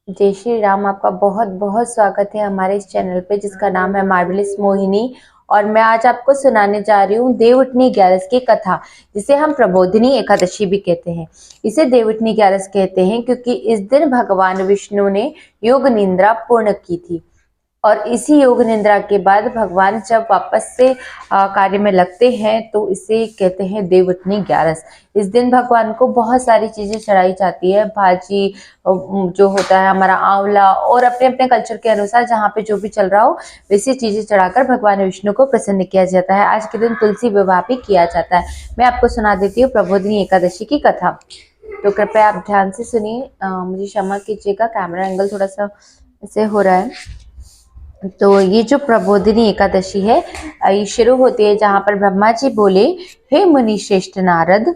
जय श्री राम। आपका बहुत बहुत स्वागत है हमारे इस चैनल पे जिसका नाम है मार्वेलस मोहिनी। और मैं आज आपको सुनाने जा रही हूँ देवउठनी ग्यारस की कथा, जिसे हम प्रबोधिनी एकादशी भी कहते हैं। इसे देवउठनी ग्यारस कहते हैं क्योंकि इस दिन भगवान विष्णु ने योग निद्रा पूर्ण की थी। और इसी योग निद्रा के बाद भगवान जब वापस से कार्य में लगते हैं तो इसे कहते हैं देवउठनी ग्यारस। इस दिन भगवान को बहुत सारी चीजें चढ़ाई जाती है, भाजी जो होता है हमारा आंवला, और अपने अपने कल्चर के अनुसार जहाँ पे जो भी चल रहा हो वैसी चीजें चढ़ाकर भगवान विष्णु को प्रसन्न किया जाता है। आज के दिन तुलसी विवाह भी किया जाता है। मैं आपको सुना देती हूँ प्रबोधिनी एकादशी की कथा, तो कृपया आप ध्यान से सुनिए। मुझे क्षमा कीजिएगा, कैमरा एंगल थोड़ा सा ऐसे हो रहा है। तो ये जो प्रबोधिनी एकादशी है ये शुरू होती है जहां पर ब्रह्मा जी बोले, हे मुनि श्रेष्ठ नारद,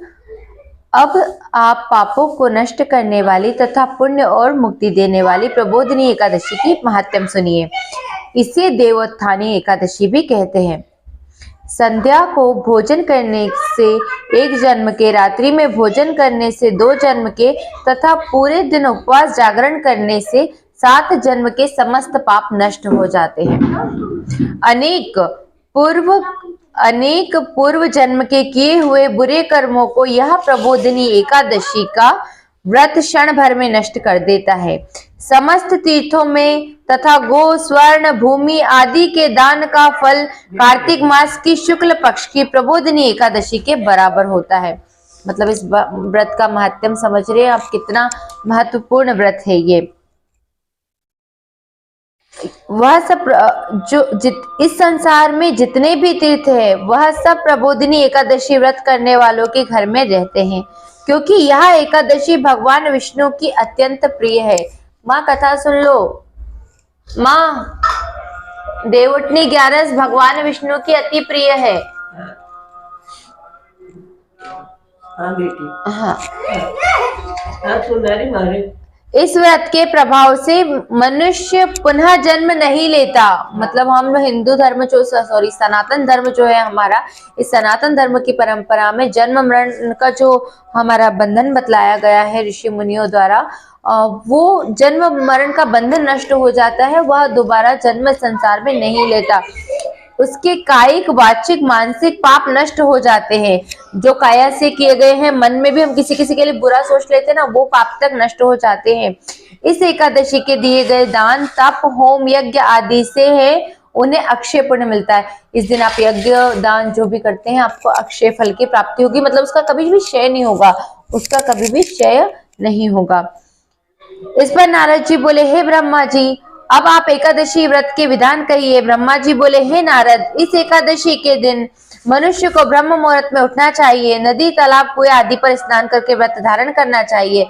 अब आप पापों को नष्ट करने वाली तथा पुण्य और मुक्ति देने वाली प्रबोधिनी एकादशी की महात्म्य सुनिए। इसे देवोत्थानी एकादशी भी कहते हैं। संध्या को भोजन करने से एक जन्म के, रात्रि में भोजन करने से 2 जन्म के तथा पूरे दिन उपवास जागरण करने से 7 जन्म के समस्त पाप नष्ट हो जाते हैं। अनेक पूर्व जन्म के किए हुए बुरे कर्मों को यह प्रबोधिनी एकादशी का व्रत क्षण भर में नष्ट कर देता है। समस्त तीर्थों में तथा गो, स्वर्ण, भूमि आदि के दान का फल कार्तिक मास की शुक्ल पक्ष की प्रबोधिनी एकादशी के बराबर होता है। मतलब इस व्रत का महत्व समझ रहे हैं आप, कितना महत्वपूर्ण व्रत है ये। वह सब इस संसार में जितने भी तीर्थ है वह सब प्रबोधिनी एकादशी व्रत करने वालों के घर में रहते हैं, क्योंकि यह एकादशी भगवान विष्णु की अत्यंत प्रिय है। माँ कथा सुन लो। माँ, देवउठनी ग्यारस भगवान विष्णु की अति प्रिय है। हाँ बेटी। हाँ, सुन रही मारे। इस व्रत के प्रभाव से मनुष्य पुनः जन्म नहीं लेता। मतलब हम हिंदू धर्म सनातन धर्म जो है हमारा, इस सनातन धर्म की परंपरा में जन्म मरण का जो हमारा बंधन बतलाया गया है ऋषि मुनियों द्वारा, वो जन्म मरण का बंधन नष्ट हो जाता है। वह दोबारा जन्म संसार में नहीं लेता। उसके कायिक, वाचिक, मानसिक पाप नष्ट हो जाते हैं। जो काया से किए गए हैं, मन में भी हम किसी किसी के लिए बुरा सोच लेते हैं ना, वो पाप तक नष्ट हो जाते हैं। इस एकादशी के दिए गए दान, तप, होम, यज्ञ आदि से है उन्हें अक्षय पुण्य मिलता है। इस दिन आप यज्ञ दान जो भी करते हैं आपको अक्षय फल की प्राप्ति होगी। मतलब उसका कभी भी क्षय नहीं होगा, उसका कभी भी क्षय नहीं होगा। इस पर नारद जी बोले, हे ब्रह्मा जी, अब आप एकादशी व्रत के विधान कहिए। ब्रह्मा जी बोले, हे नारद, इस एकादशी के दिन मनुष्य को ब्रह्म मुहूर्त में उठना चाहिए, नदी, तालाब, कुएं आदि पर स्नान करके व्रत धारण करना चाहिए।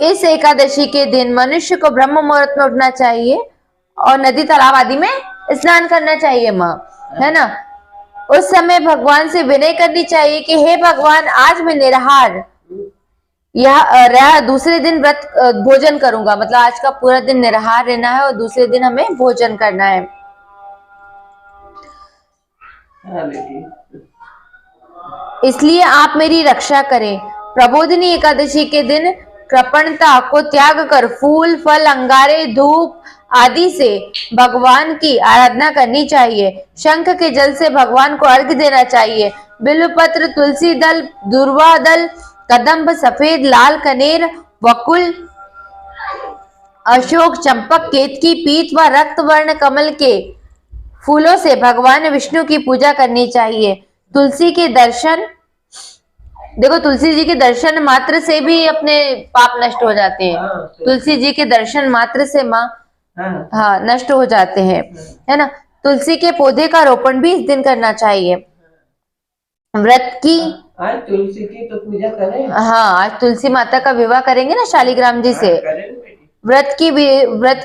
इस एकादशी के दिन मनुष्य को ब्रह्म मुहूर्त में उठना चाहिए और नदी, तालाब आदि में स्नान करना चाहिए। माँ, है ना? उस समय भगवान से विनय करनी चाहिए कि हे भगवान, आज मैं निराहार दूसरे दिन व्रत भोजन करूंगा। मतलब आज का पूरा दिन निराहार रहना है और दूसरे दिन हमें भोजन करना है। इसलिए आप मेरी रक्षा करें। प्रबोधिनी एकादशी के दिन कृपणता को त्याग कर फूल, फल, अंगारे, धूप आदि से भगवान की आराधना करनी चाहिए। शंख के जल से भगवान को अर्घ्य देना चाहिए। बिल्वपत्र, तुलसी दल, दूर्वा दल, कदम्ब, सफेद, लाल कनेर, वकुल, अशोक, चंपक, केतकी, पीत व रक्त वर्ण कमल के फूलों से भगवान विष्णु की पूजा करनी चाहिए। तुलसी के दर्शन, देखो तुलसी जी के दर्शन मात्र से भी अपने पाप नष्ट हो जाते हैं। तुलसी जी के दर्शन मात्र से माँ हाँ नष्ट हो जाते हैं, है ना? तुलसी के पौधे का रोपण भी इस दिन करना चाहिए। व्रत की आज तुलसी की तो पूजा करें। हाँ, आज तुलसी माता का विवाह करेंगे ना शालिग्राम जी से। व्रत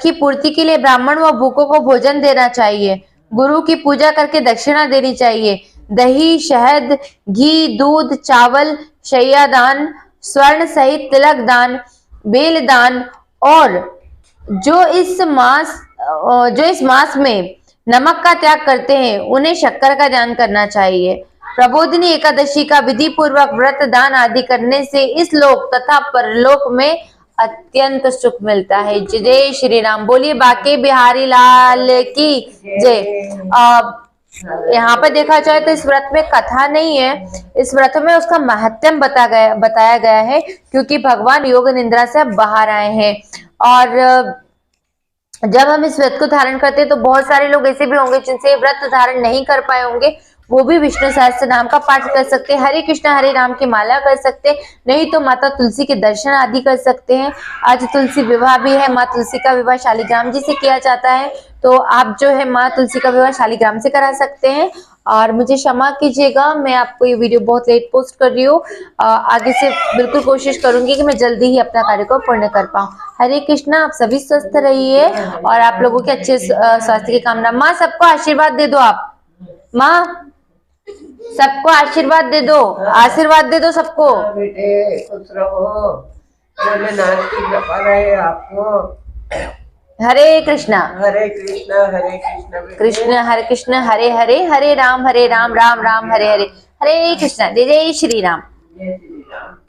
की पूर्ति के लिए ब्राह्मण व भूखों को भोजन देना चाहिए। गुरु की पूजा करके दक्षिणा देनी चाहिए। दही, शहद, घी, दूध, चावल, शैया दान, स्वर्ण सहित तिलक दान, बेल दान, और जो इस मास में नमक का त्याग करते हैं उन्हें शक्कर का दान करना चाहिए। प्रबोधिनी एकादशी का विधि पूर्वक व्रत दान आदि करने से इस लोक तथा परलोक में अत्यंत सुख मिलता है। जय श्री राम। बोलिए बाके बिहारी लाल की जय। यहाँ पर देखा जाए तो इस व्रत में कथा नहीं है, इस व्रत में उसका महत्व बताया गया है, क्योंकि भगवान योग निद्रा से अब बाहर आए हैं। और जब हम इस व्रत को धारण करते हैं तो बहुत सारे लोग ऐसे भी होंगे जिनसे व्रत धारण नहीं कर पाए होंगे, वो भी विष्णु सहस्त्र नाम का पाठ कर सकते हैं, हरे कृष्ण हरे राम की माला कर सकते हैं, नहीं तो माता तुलसी के दर्शन आदि कर सकते हैं। आज तुलसी विवाह भी है, माँ तुलसी का विवाह शालिग्राम जी से किया जाता है, तो आप जो है माँ तुलसी का विवाह शालिग्राम से करा सकते हैं। और मुझे क्षमा कीजिएगा, मैं आपको ये वीडियो बहुत लेट पोस्ट कर रही हूँ, आगे से बिल्कुल कोशिश करूंगी कि मैं जल्दी ही अपना कार्य को पूर्ण कर पाऊँ। हरे कृष्णा। आप सभी स्वस्थ रहिए और आप लोगों के अच्छे स्वास्थ्य की कामना। माँ सबको आशीर्वाद दे दो, आप माँ सबको आशीर्वाद दे दो, आशीर्वाद दे दो सबको। हाँ बेटे खुश रहो, भोलेनाथ की कृपा रहे आपको। हरे कृष्णा हरे कृष्णा बेटे। कृष्ण हरे हरे, हरे राम राम राम हरे हरे, हरे कृष्णा। जय जय श्री राम। जय श्री